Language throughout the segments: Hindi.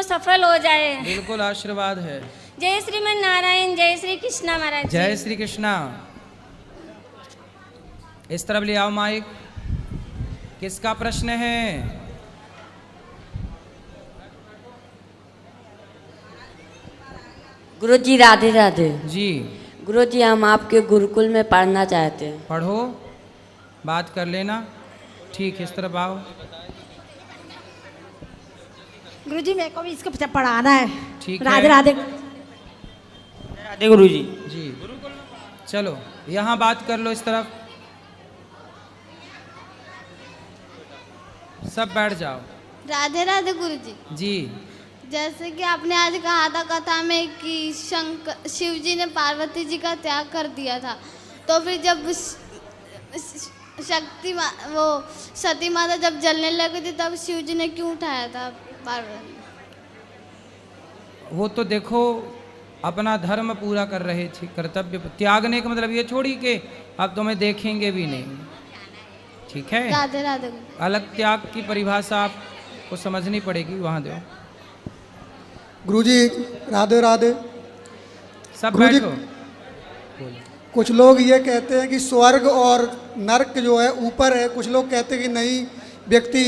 वो सफल हो जाए। बिल्कुल आशीर्वाद है। जय श्रीमन नारायण, जय श्री कृष्णा महाराज जी। जय श्री कृष्णा। इस तरफ ले आओ माइक। किसका प्रश्न है? गुरुजी राधे राधे। जी गुरुजी हम आपके गुरुकुल में पढ़ना चाहते हैं। पढ़ो, बात कर लेना। ठीक है, इस तरफ आओ। गुरुजी मेरे को भी इसको पढ़ाना है। ठीक है। राधे राधे। राधे गुरुजी। जी चलो यहाँ बात कर लो, इस तरफ सब बैठ जाओ। राधे राधे गुरुजी। जी जैसे कि आपने आज कहा था कथा में कि शंकर शिव जी ने पार्वती जी का त्याग कर दिया था, तो फिर जब शक्ति वो सती माता जब जलने लगी थी तब शिव जी ने क्यों उठाया था पार्वती? वो तो देखो अपना धर्म पूरा कर रहे थे, कर्तव्य त्यागने का मतलब ये छोड़ी कि अब तुम्हें देखेंगे भी नहीं। ठीक है, राधे राधे। अलग त्याग की परिभाषा आपको समझनी पड़ेगी, वहाँ दो। गुरुजी राधे राधे। सब गुरुजी, बैठो। कुछ लोग ये कहते हैं कि स्वर्ग और नरक जो है ऊपर है, कुछ लोग कहते हैं कि नहीं, व्यक्ति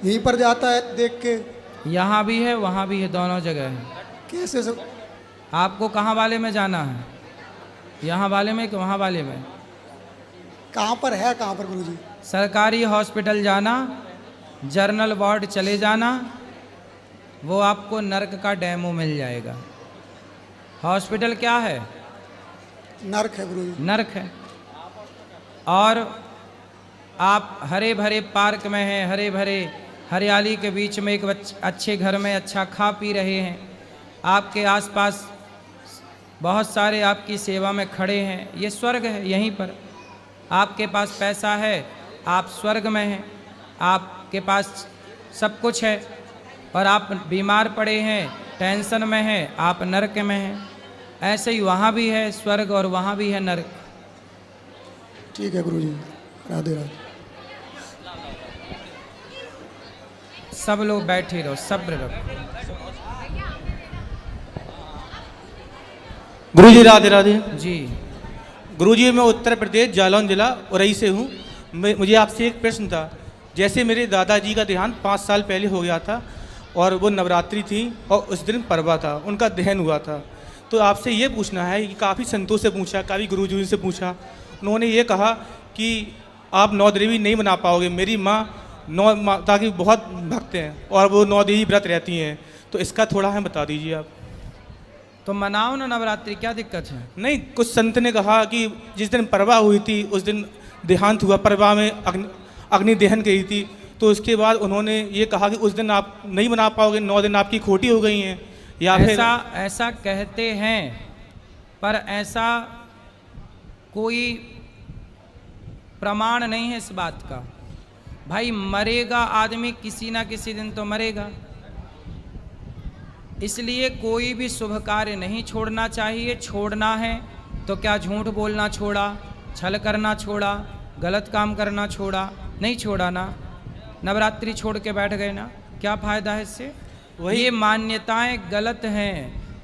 यहीं पर जाता है देख के। यहाँ भी है वहाँ भी है, दोनों जगह है। कैसे सब? आपको कहाँ वाले में जाना है? यहाँ वाले में कि वहाँ वाले में? कहाँ पर है, कहाँ पर गुरुजी? सरकारी हॉस्पिटल जाना, जर्नल वार्ड चले जाना, वो आपको नर्क का डेमो मिल जाएगा। हॉस्पिटल क्या है? नरक है गुरुजी। नर्क है। और आप हरे भरे पार्क में हैं, हरे भरे हरियाली के बीच में एक अच्छे घर में अच्छा खा पी रहे हैं, आपके आसपास बहुत सारे आपकी सेवा में खड़े हैं, ये स्वर्ग है। यहीं पर आपके पास पैसा है, आप स्वर्ग में हैं, आपके पास सब कुछ है, और आप बीमार पड़े हैं, टेंशन में हैं, आप नरक में हैं। ऐसे ही वहाँ भी है स्वर्ग और वहाँ भी है नरक। ठीक है गुरुजी, राधे राधे। सब लोग बैठे रहो, सब्र रखो। गुरुजी राधे राधे। जी गुरुजी मैं उत्तर प्रदेश जालौन जिला उरई से हूँ। मुझे आपसे एक प्रश्न था। जैसे मेरे दादाजी का देहांत 5 साल पहले हो गया था और वो नवरात्रि थी और उस दिन परवा था, उनका दहन हुआ था, तो आपसे ये पूछना है कि काफ़ी संतों से पूछा, काफ़ी गुरुजी से पूछा, उन्होंने ये कहा कि आप 9 देवी नहीं मना पाओगे। मेरी माँ 9 माता की बहुत भक्त हैं और वो 9 देवी व्रत रहती हैं, तो इसका थोड़ा हमें बता दीजिए आप। तो मनाओ ना नवरात्रि, क्या दिक्कत है? नहीं, कुछ संत ने कहा कि जिस दिन परवा हुई थी उस दिन देहांत हुआ, परवा में अग्नि दहन करी थी, तो उसके बाद उन्होंने ये कहा कि उस दिन आप नहीं मना पाओगे, 9 दिन आपकी खोटी हो गई हैं, या फिर ऐसा कहते हैं, पर ऐसा कोई प्रमाण नहीं है इस बात का। भाई मरेगा आदमी, किसी ना किसी दिन तो मरेगा, इसलिए कोई भी शुभ कार्य नहीं छोड़ना चाहिए। छोड़ना है तो क्या झूठ बोलना छोड़ा, छल करना छोड़ा, गलत काम करना छोड़ा? नहीं छोड़ा ना। नवरात्रि छोड़ के बैठ गए ना, क्या फायदा है इससे? वही ये मान्यताएं गलत हैं,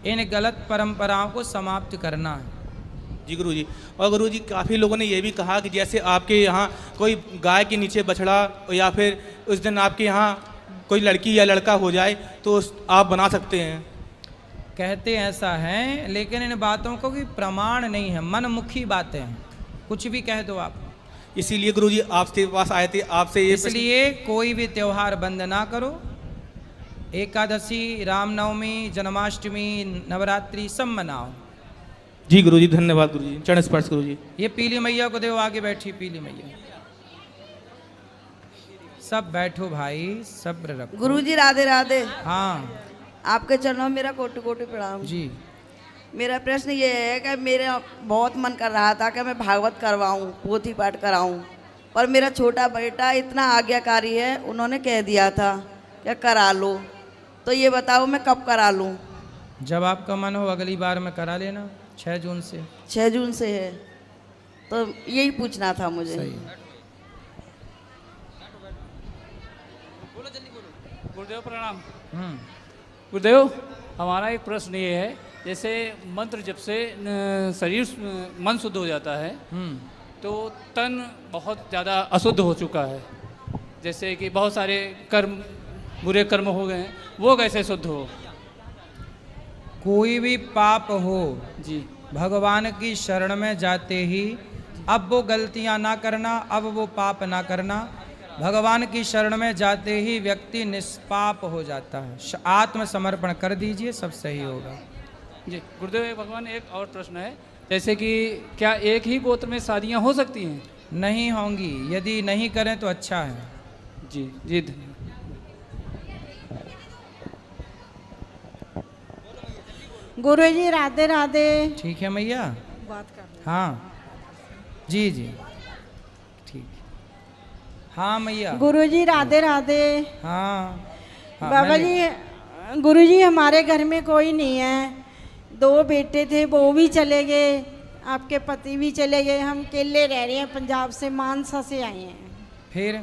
इन गलत परंपराओं को समाप्त करना है। जी गुरुजी। और गुरुजी काफ़ी लोगों ने ये भी कहा कि जैसे आपके यहाँ कोई गाय के नीचे बछड़ा या फिर उस दिन आपके यहाँ कोई लड़की या लड़का हो जाए तो आप बना सकते हैं। कहते ऐसा है, लेकिन इन बातों को भी प्रमाण नहीं है, मनमुखी बातें हैं, कुछ भी कह दो आप। इसीलिए गुरुजी आपके पास आए थे, आपसे ये इसलिए कोई भी त्योहार बंद ना करो। एकादशी, रामनवमी, जन्माष्टमी, नवरात्रि सब मनाओ। जी गुरुजी, धन्यवाद गुरुजी, चरण स्पर्श गुरुजी। ये पीली मैया को देव, आगे बैठी पीली मैया। सब बैठो भाई, सब्र रखो। गुरुजी राधे राधे। हाँ आपके चरणों में मेरा कोटि कोटि प्रणाम जी। मेरा प्रश्न ये है कि मेरा बहुत मन कर रहा था कि मैं भागवत करवाऊं, पोथी पाठ कराऊं, पर मेरा छोटा बेटा इतना आज्ञाकारी है, उन्होंने कह दिया था कि करा लो। तो ये बताओ मैं कब करा लूं? जब आपका मन हो, अगली बार में करा लेना। 6 जून से। 6 जून से है, तो यही पूछना था मुझे। सही। गुरुदेव प्रणाम। गुरुदेव, हमारा एक प्रश्न ये है, जैसे मंत्र जब से शरीर मन शुद्ध हो जाता है तो तन बहुत ज़्यादा अशुद्ध हो चुका है, जैसे कि बहुत सारे कर्म बुरे कर्म हो गए हैं, वो कैसे शुद्ध हो? कोई भी पाप हो जी, भगवान की शरण में जाते ही अब वो गलतियां ना करना, अब वो पाप ना करना। भगवान की शरण में जाते ही व्यक्ति निष्पाप हो जाता है। आत्मसमर्पण कर दीजिए, सब सही होगा। जी गुरुदेव, भगवान एक और प्रश्न है, जैसे कि क्या एक ही गोत्र में शादियां हो सकती हैं? नहीं होंगी, यदि नहीं करें तो अच्छा है। जी जी, धन्यवाद। गुरुजी राधे राधे। ठीक है मैया, बात कर हाँ जी जी ठीक। हाँ मैया। गुरुजी राधे राधे। हाँ, हाँ बाबा जी, गुरुजी हमारे घर में कोई नहीं है, 2 बेटे थे वो भी चले गए, आपके पति भी चले गए, हम अकेले रह रहे हैं, पंजाब से मानसा से आए हैं। फिर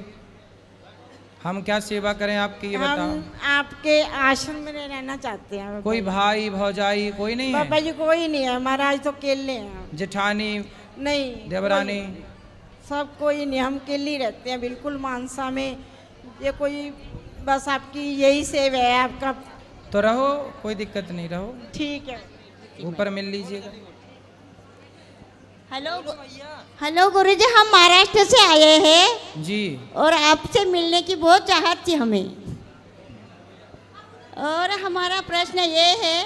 हम क्या सेवा करें आपकी, ये बताओ। हम आपके आश्रम में रहना चाहते हैं। कोई भाई भौजाई कोई नहीं है? बाबा जी कोई नहीं है, महाराज तो अकेले हैं। जेठानी नहीं, देवरानी सब कोई नहीं, हम अकेले रहते हैं बिल्कुल मानसा में। ये कोई बस आपकी यही सेवा है आपका। तो रहो, कोई दिक्कत नहीं, रहो। ठीक है, ऊपर मिल लीजिएगा। हेलो गुरुजी, हम महाराष्ट्र से आए हैं जी, और आपसे मिलने की बहुत चाहत थी हमें। और हमारा प्रश्न ये है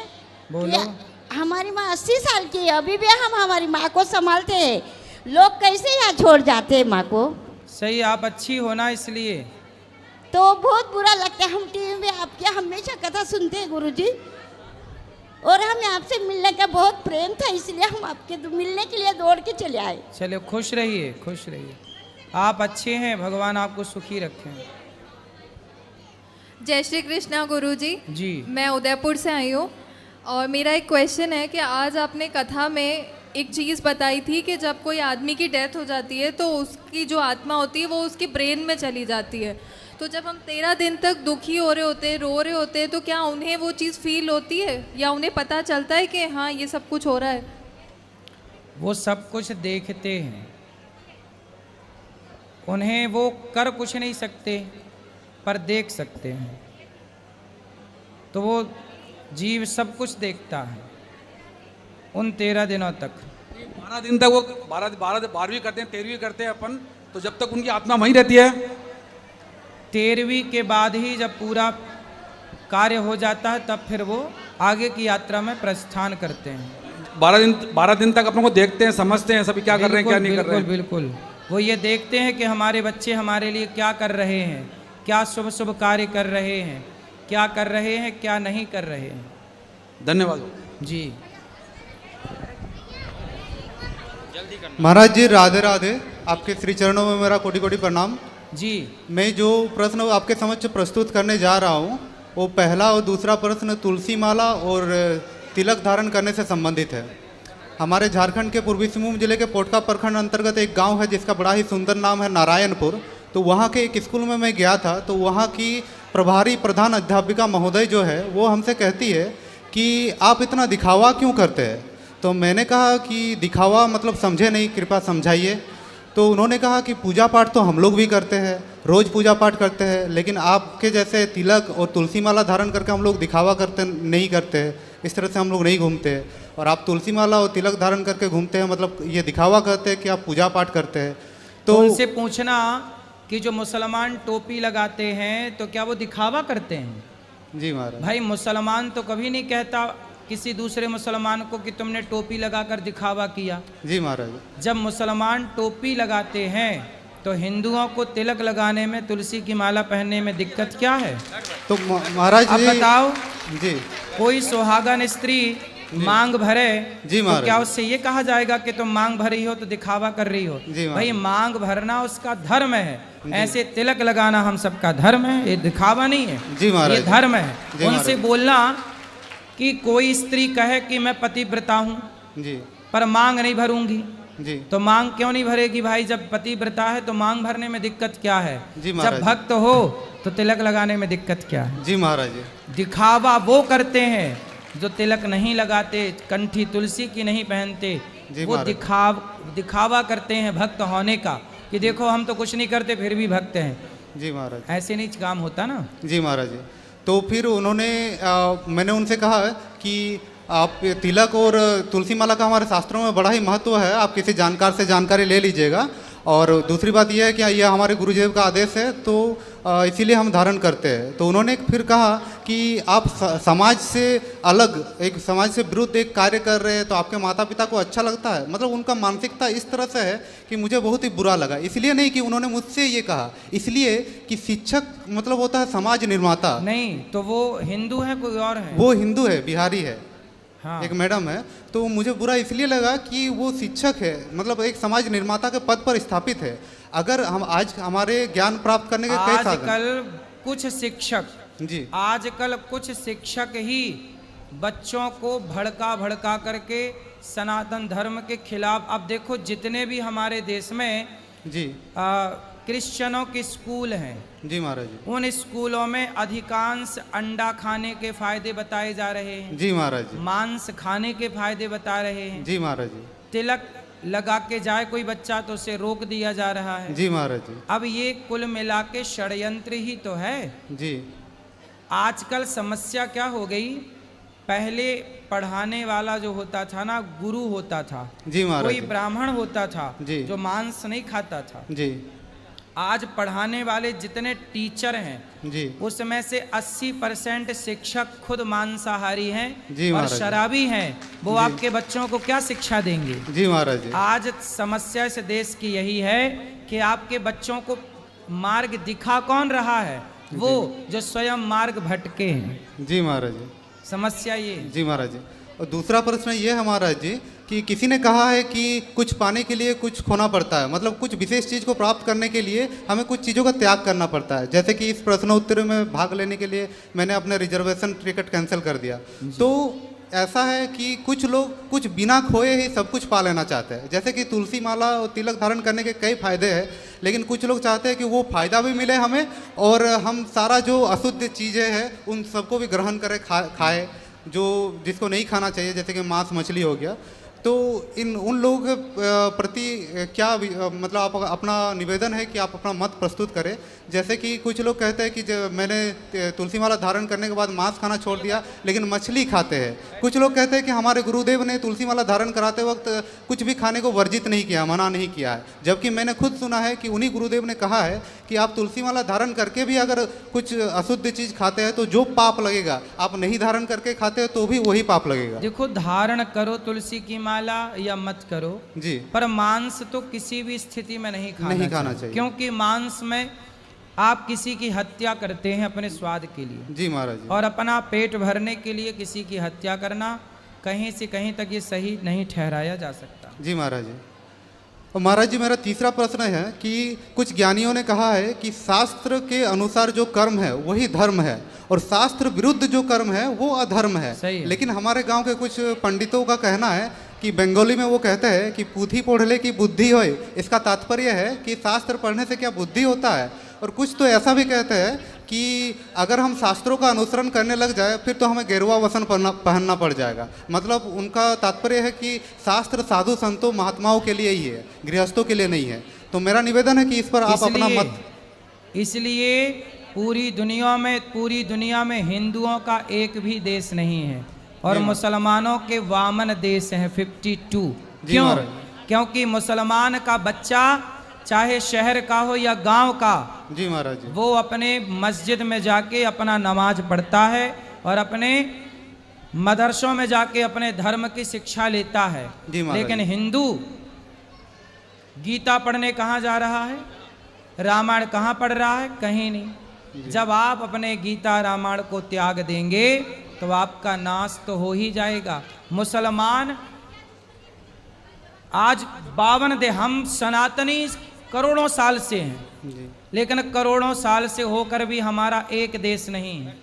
बोलो। कि हमारी माँ 80 साल की है, अभी भी हम हमारी माँ को संभालते हैं, लोग कैसे यहाँ छोड़ जाते हैं माँ को? सही, आप अच्छी हो ना, इसलिए तो बहुत बुरा लगता है। हम टीवी में आपकी हमेशा कथा सुनते हैं गुरुजी, और हमें आपसे मिलने का बहुत प्रेम था, इसलिए हम आपके मिलने के लिए दौड़ के चले आए। चलिए, खुश रहिए, खुश रहिए। आप अच्छे हैं, भगवान आपको सुखी रखें। जय श्री कृष्णा गुरुजी। जी, मैं उदयपुर से आई हूँ और मेरा एक क्वेश्चन है कि आज आपने कथा में एक चीज़ बताई थी कि जब कोई आदमी की डेथ हो जाती है तो उसकी जो आत्मा होती है वो उसकी ब्रेन में चली जाती है। तो जब हम 13 दिन तक दुखी हो रहे होते हैं, रो रहे होते हैं, तो क्या उन्हें वो चीज़ फील होती है या उन्हें पता चलता है कि हाँ ये सब कुछ हो रहा है? वो सब कुछ देखते हैं, उन्हें वो कर कुछ नहीं सकते पर देख सकते हैं। तो वो जीव सब कुछ देखता है उन 13 दिनों तक। 12 दिन तक वो 12वीं करते हैं, 13वीं करते हैं अपन, तो जब तक उनकी आत्मा वहीं रहती है। 13वीं के बाद ही जब पूरा कार्य हो जाता है तब फिर वो आगे की यात्रा में प्रस्थान करते हैं। 12 दिन तक अपन को देखते हैं, समझते हैं सभी क्या कर रहे हैं क्या नहीं कर रहे हैं। बिल्कुल, वो ये देखते हैं कि हमारे बच्चे हमारे लिए क्या कर रहे हैं, क्या शुभ शुभ कार्य कर रहे हैं, क्या कर रहे हैं, क्या नहीं कर रहे हैं। धन्यवाद जी। महाराज जी राधे राधे, आपके श्री चरणों में मेरा कोटि कोटि प्रणाम जी। मैं जो प्रश्न आपके समक्ष प्रस्तुत करने जा रहा हूँ वो पहला और दूसरा प्रश्न तुलसी माला और तिलक धारण करने से संबंधित है। हमारे झारखंड के पूर्वी सिंहभूम जिले के पोटका प्रखंड अंतर्गत एक गांव है जिसका बड़ा ही सुंदर नाम है नारायणपुर। तो वहाँ के एक स्कूल में मैं गया था, तो वहाँ की प्रभारी प्रधान अध्यापिका महोदय जो है वो हमसे कहती है कि आप इतना दिखावा क्यों करते हैं। तो मैंने कहा कि दिखावा मतलब समझे नहीं, कृपया समझाइए। तो उन्होंने कहा कि पूजा पाठ तो हम लोग भी करते हैं, रोज़ पूजा पाठ करते हैं, लेकिन आपके जैसे तिलक और तुलसी माला धारण करके हम लोग दिखावा करते नहीं करते हैं, इस तरह से हम लोग नहीं घूमते हैं। और आप तुलसी माला और तिलक धारण करके घूमते हैं, मतलब ये दिखावा करते हैं कि आप पूजा पाठ करते हैं। तो उनसे पूछना कि जो मुसलमान टोपी लगाते हैं तो क्या वो दिखावा करते हैं? जी महाराज। भाई मुसलमान तो कभी नहीं कहता किसी दूसरे मुसलमान को कि तुमने टोपी लगाकर दिखावा किया। जी महाराज। जब मुसलमान टोपी लगाते हैं तो हिंदुओं को तिलक लगाने में, तुलसी की माला पहनने में दिक्कत क्या है? तो महाराज अब बताओ जी, कोई सुहागन स्त्री मांग भरे जी तो महाराज, क्या उससे ये कहा जाएगा कि तुम मांग भर रही हो तो दिखावा कर रही हो? भाई मांग भरना उसका धर्म है, ऐसे तिलक लगाना हम सबका धर्म है, ये दिखावा नहीं है। जी महाराज, ये धर्म है। उनसे बोलना कि कोई स्त्री कहे कि मैं पतिव्रता हूँ जी, पर मांग नहीं भरूंगी, जी। तो मांग क्यों नहीं भरेगी भाई? जब पतिव्रता है तो मांग भरने में दिक्कत क्या है? जी महाराज। जब भक्त हो तो तिलक लगाने में दिक्कत क्या है? जी महाराज जी। दिखावा वो करते हैं जो तिलक नहीं लगाते, कंठी तुलसी की नहीं पहनते, वो दिखावा करते हैं भक्त होने का, कि देखो हम तो कुछ नहीं करते फिर भी भक्त हैं। जी महाराज। ऐसे नहीं काम होता ना। जी महाराज जी। तो फिर उन्होंने मैंने उनसे कहा कि आप तिलक और तुलसी माला का हमारे शास्त्रों में बड़ा ही महत्व है, आप किसी जानकार से जानकारी ले लीजिएगा। और दूसरी बात यह है कि यह हमारे गुरुदेव का आदेश है, तो इसीलिए हम धारण करते हैं। तो उन्होंने फिर कहा कि आप समाज से अलग, एक समाज से विरुद्ध एक कार्य कर रहे हैं, तो आपके माता पिता को अच्छा लगता है? मतलब उनका मानसिकता इस तरह से है कि मुझे बहुत ही बुरा लगा। इसलिए नहीं कि उन्होंने मुझसे ये कहा, इसलिए कि शिक्षक मतलब होता है समाज निर्माता। नहीं तो वो हिंदू है कोई और है? वो हिंदू है, बिहारी है। हाँ। एक मैडम है। तो मुझे बुरा इसलिए लगा कि वो शिक्षक है, मतलब एक समाज निर्माता के पद पर स्थापित है। अगर हम आज हमारे ज्ञान प्राप्त करने के कई साधन, आजकल कुछ शिक्षक जी, आजकल कुछ शिक्षक ही बच्चों को भड़का करके सनातन धर्म के खिलाफ, अब देखो जितने भी हमारे देश में जी क्रिश्चियनों के स्कूल हैं, जी महाराज जी, उन स्कूलों में अधिकांश अंडा खाने के फायदे बताए जा रहे हैं। जी महाराज जी। मांस खाने के फायदे बता रहे हैं। जी महाराज जी। तिलक लगा के जाए कोई बच्चा तो उसे रोक दिया जा रहा है। जी महाराज जी। अब ये कुल मिला के षड्यंत्र ही तो है। जी। आजकल समस्या क्या हो गई, पहले पढ़ाने वाला जो होता था ना, गुरु होता था, जी महाराज, कोई ब्राह्मण होता था जी, जो मांस नहीं खाता था। जी। आज पढ़ाने वाले जितने टीचर हैं जी, उसमें से 80% शिक्षक खुद मांसाहारी हैं जी और महाराज, शराबी हैं। वो आपके बच्चों को क्या शिक्षा देंगे? जी महाराज जी। आज समस्या इस देश की यही है कि आपके बच्चों को मार्ग दिखा कौन रहा है? वो जो स्वयं मार्ग भटके हैं। जी महाराज जी। समस्या ये। जी महाराज जी। और दूसरा प्रश्न ये है महाराज जी कि किसी ने कहा है कि कुछ पाने के लिए कुछ खोना पड़ता है, मतलब कुछ विशेष चीज़ को प्राप्त करने के लिए हमें कुछ चीज़ों का त्याग करना पड़ता है। जैसे कि इस प्रश्नोत्तरी में भाग लेने के लिए मैंने अपने रिजर्वेशन टिकट कैंसिल कर दिया। तो ऐसा है कि कुछ लोग कुछ बिना खोए ही सब कुछ पा लेना चाहते हैं। जैसे कि तुलसी माला और तिलक धारण करने के कई फायदे हैं, लेकिन कुछ लोग चाहते हैं कि वो फ़ायदा भी मिले हमें और हम सारा जो अशुद्ध चीज़ें हैं उन सबको भी ग्रहण करें, खाए, जो जिसको नहीं खाना चाहिए, जैसे कि मांस मछली हो गया। तो उन लोगों के प्रति क्या मतलब आप अपना निवेदन है कि आप अपना मत प्रस्तुत करें। जैसे कि कुछ लोग कहते हैं कि मैंने तुलसी माला धारण करने के बाद मांस खाना छोड़ दिया लेकिन मछली खाते हैं। कुछ लोग कहते हैं कि हमारे गुरुदेव ने तुलसी माला धारण कराते वक्त कुछ भी खाने को वर्जित नहीं किया, मना नहीं किया है। जबकि मैंने खुद सुना है कि उन्हीं गुरुदेव ने कहा है कि आप तुलसी माला धारण करके भी अगर कुछ अशुद्ध चीज़ खाते हैं तो जो पाप लगेगा, आप नहीं धारण करके खाते हैं तो भी वही पाप लगेगा। देखो, धारण करो तुलसी की माला या मत करो जी, पर मांस तो किसी भी स्थिति में नहीं खाना चाहिए। क्योंकि मांस में आप किसी की हत्या करते हैं अपने स्वाद के लिए। जी महाराज जी। और अपना पेट भरने के लिए किसी की हत्या करना कहीं से कहीं तक ये सही नहीं ठहराया जा सकता। जी महाराज जी। और महाराज जी, मेरा तीसरा प्रश्न है कि कुछ ज्ञानियों ने कहा है कि शास्त्र के अनुसार जो कर्म है वही धर्म है और शास्त्र विरुद्ध जो कर्म है वो अधर्म है। लेकिन हमारे गांव के कुछ पंडितों का कहना है कि बंगाली में वो कहते हैं कि पूथी पढ़ले की बुद्धि होए। इसका तात्पर्य है कि शास्त्र पढ़ने से क्या बुद्धि होता है। और कुछ तो ऐसा भी कहते हैं कि अगर हम शास्त्रों का अनुसरण करने लग जाए फिर तो हमें गेरुआ वस्त्र पहनना पड़ जाएगा। मतलब उनका तात्पर्य है कि शास्त्र साधु संतों महात्माओं के लिए ही है, गृहस्थों के लिए नहीं है। तो मेरा निवेदन है कि इस पर आप अपना मत। इसलिए पूरी दुनिया में हिंदुओं का एक भी देश नहीं है और मुसलमानों के वामन देश हैं 52। क्यों? क्योंकि मुसलमान का बच्चा चाहे शहर का हो या गांव का, जी महाराज जी, वो अपने मस्जिद में जाके अपना नमाज पढ़ता है और अपने मदरसों में जाके अपने धर्म की शिक्षा लेता है। लेकिन हिंदू गीता पढ़ने कहाँ जा रहा है, रामायण कहाँ पढ़ रहा है? कहीं नहीं। जब आप अपने गीता रामायण को त्याग देंगे तो आपका नाश तो हो ही जाएगा। मुसलमान आज 52 हम सनातनी करोड़ों साल से हैं, लेकिन करोड़ों साल से होकर भी हमारा एक देश नहीं है।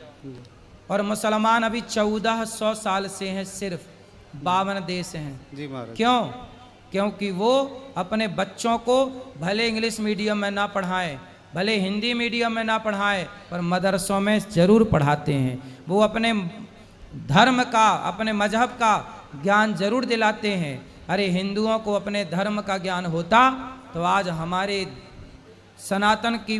और मुसलमान अभी 1400 साल से हैं, सिर्फ 52 देश हैं। जी महाराज। क्यों? क्योंकि वो अपने बच्चों को भले इंग्लिश मीडियम में ना पढ़ाएं, भले हिंदी मीडियम में ना पढ़ाएं, पर मदरसों में ज़रूर पढ़ाते हैं। वो अपने धर्म का, अपने मजहब का ज्ञान जरूर दिलाते हैं। अरे हिंदुओं को अपने धर्म का ज्ञान होता तो आज हमारे सनातन की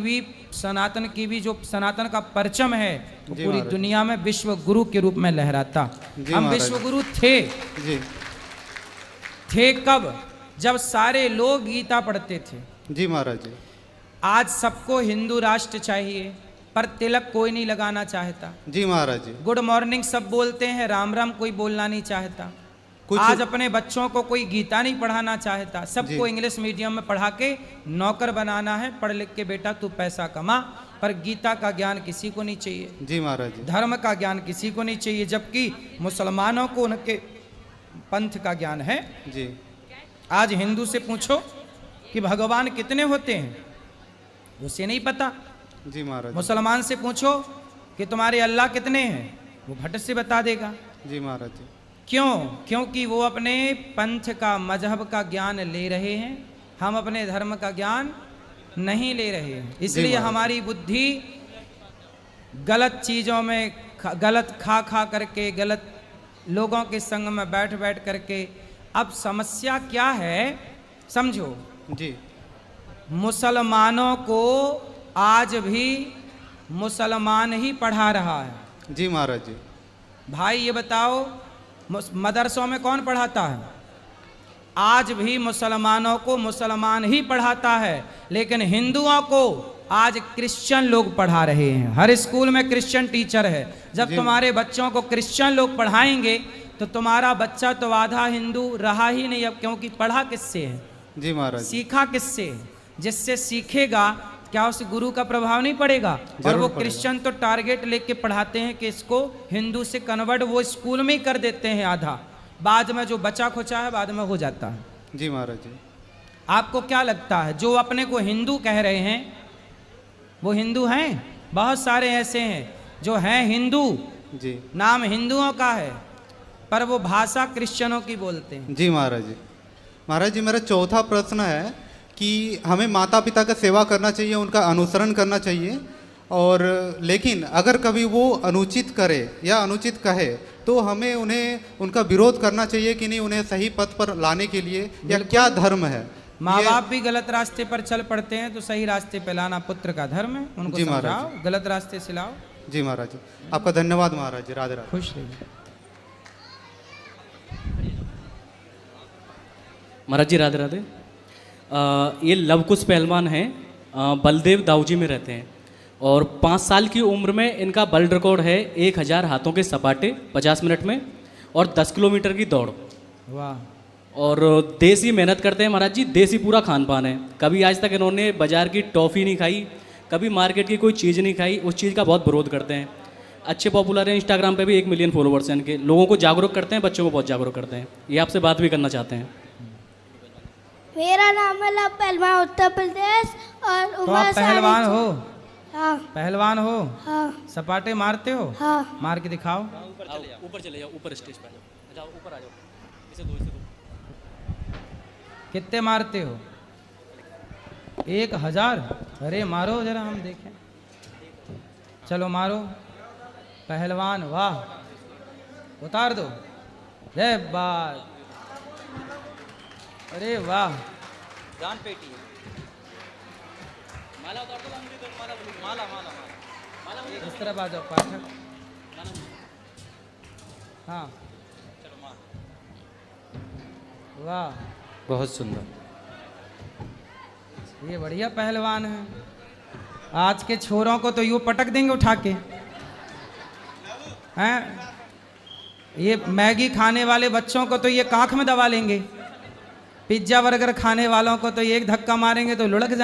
भी जो सनातन का परचम है वो पूरी दुनिया में विश्व गुरु के रूप में लहराता। हम विश्व गुरु थे कब? जब सारे लोग गीता पढ़ते थे। जी महाराज जी। आज सबको हिंदू राष्ट्र चाहिए, पर तिलक कोई नहीं लगाना चाहता। जी महाराज जी। गुड मॉर्निंग सब बोलते हैं, राम राम कोई बोलना नहीं चाहता। आज अपने बच्चों को कोई गीता नहीं पढ़ाना चाहता, सबको इंग्लिश मीडियम में पढ़ा के नौकर बनाना है। पढ़ लिख के बेटा तू पैसा कमा, पर गीता का ज्ञान किसी को नहीं चाहिए। जी महाराज जी। धर्म का ज्ञान किसी को नहीं चाहिए, जबकि मुसलमानों को उनके पंथ का ज्ञान है। जी। आज हिंदू से पूछो कि भगवान कितने होते हैं, उसे नहीं पता। जी महाराज। मुसलमान से पूछो कि तुम्हारे अल्लाह कितने हैं, वो भट से बता देगा। जी महाराज जी। क्यों? क्योंकि वो अपने पंथ का, मजहब का ज्ञान ले रहे हैं, हम अपने धर्म का ज्ञान नहीं ले रहे हैं। इसलिए हमारी बुद्धि गलत चीज़ों में, गलत खा करके, गलत लोगों के संग में बैठ करके। अब समस्या क्या है समझो जी। मुसलमानों को आज भी मुसलमान ही पढ़ा रहा है। जी महाराज जी। भाई ये बताओ, मदरसों में कौन पढ़ाता है? आज भी मुसलमानों को मुसलमान ही पढ़ाता है, लेकिन हिंदुओं को आज क्रिश्चियन लोग पढ़ा रहे हैं। हर स्कूल में क्रिश्चियन टीचर है। जब तुम्हारे बच्चों को क्रिश्चियन लोग पढ़ाएंगे तो तुम्हारा बच्चा तो आधा हिंदू रहा ही नहीं। अब क्योंकि पढ़ा किससे है? जी महाराज। सीखा किससे है? जिससे सीखेगा क्या उस गुरु का प्रभाव नहीं पड़ेगा? और वो क्रिश्चियन तो टारगेट लेके पढ़ाते हैं कि इसको हिंदू से कन्वर्ट वो स्कूल में ही कर देते हैं आधा, बाद में जो बचा खुचा है बाद में हो जाता है। जी महाराज जी। आपको क्या लगता है जो अपने को हिंदू कह रहे हैं वो हिंदू हैं? बहुत सारे ऐसे हैं जो हैं हिंदू, जी, नाम हिंदुओं का है, पर वो भाषा क्रिश्चियनों की बोलते हैं। जी महाराज जी। महाराज जी मेरा चौथा प्रश्न है कि हमें माता पिता का सेवा करना चाहिए, उनका अनुसरण करना चाहिए, और लेकिन अगर कभी वो अनुचित करे या अनुचित कहे तो हमें उन्हें उनका विरोध करना चाहिए कि नहीं, उन्हें सही पथ पर लाने के लिए, या क्या धर्म है? माँ बाप भी गलत रास्ते पर चल पड़ते हैं तो सही रास्ते पे लाना पुत्र का धर्म है। उनको समझाओ, गलत रास्ते से लाओ। जी महाराज जी। आपका धन्यवाद महाराज जी। राधे राधे। खुश रहिए महाराज जी। राधे राधे। ये लवकुश पहलवान हैं, बलदेव दाऊजी में रहते हैं, और 5 साल की उम्र में इनका वर्ल्ड रिकॉर्ड है 1000 हाथों के सपाटे 50 मिनट में और 10 किलोमीटर की दौड़। वाह। और देसी मेहनत करते हैं महाराज जी, देसी पूरा खान पान है। कभी आज तक इन्होंने बाजार की टॉफ़ी नहीं खाई, कभी मार्केट की कोई चीज़ नहीं खाई, उस चीज़ का बहुत विरोध करते हैं। अच्छे पॉपुलर हैं, इंस्टाग्राम पे भी 1 मिलियन फॉलोवर्स हैं इनके। लोगों को जागरूक करते हैं, बच्चों को बहुत जागरूक करते हैं। ये आपसे बात भी करना चाहते हैं। मेरा नाम है लव पहलवान, उत्तर प्रदेश। और तो आप पहलवान हो? हाँ। पहलवान हो? हाँ। सपाटे मारते हो? हाँ। मार के दिखाओ। ऊपर चले जाओ, ऊपर स्टेज पे आ जाओ, ऊपर आ जाओ। इसे दो। कितने मारते हो? 1000? अरे मारो जरा हम देखें। चलो मारो। पहलवान, वाह। उतार दो। जय बात। अरे वाह। जान पेटी है। माला उतार दो, माला माला माला माला। इस तरफ आ जाओ पाठक। हाँ। वाह, बहुत सुंदर। ये बढ़िया पहलवान है। आज के छोरों को तो यूँ पटक देंगे उठा के, हैं? ये मैगी खाने वाले बच्चों को तो ये कांख में दबा लेंगे, पिज्जा बर्गर खाने वालों को तो ये एक धक्का मारेंगे तो लुढ़क जाएंगे।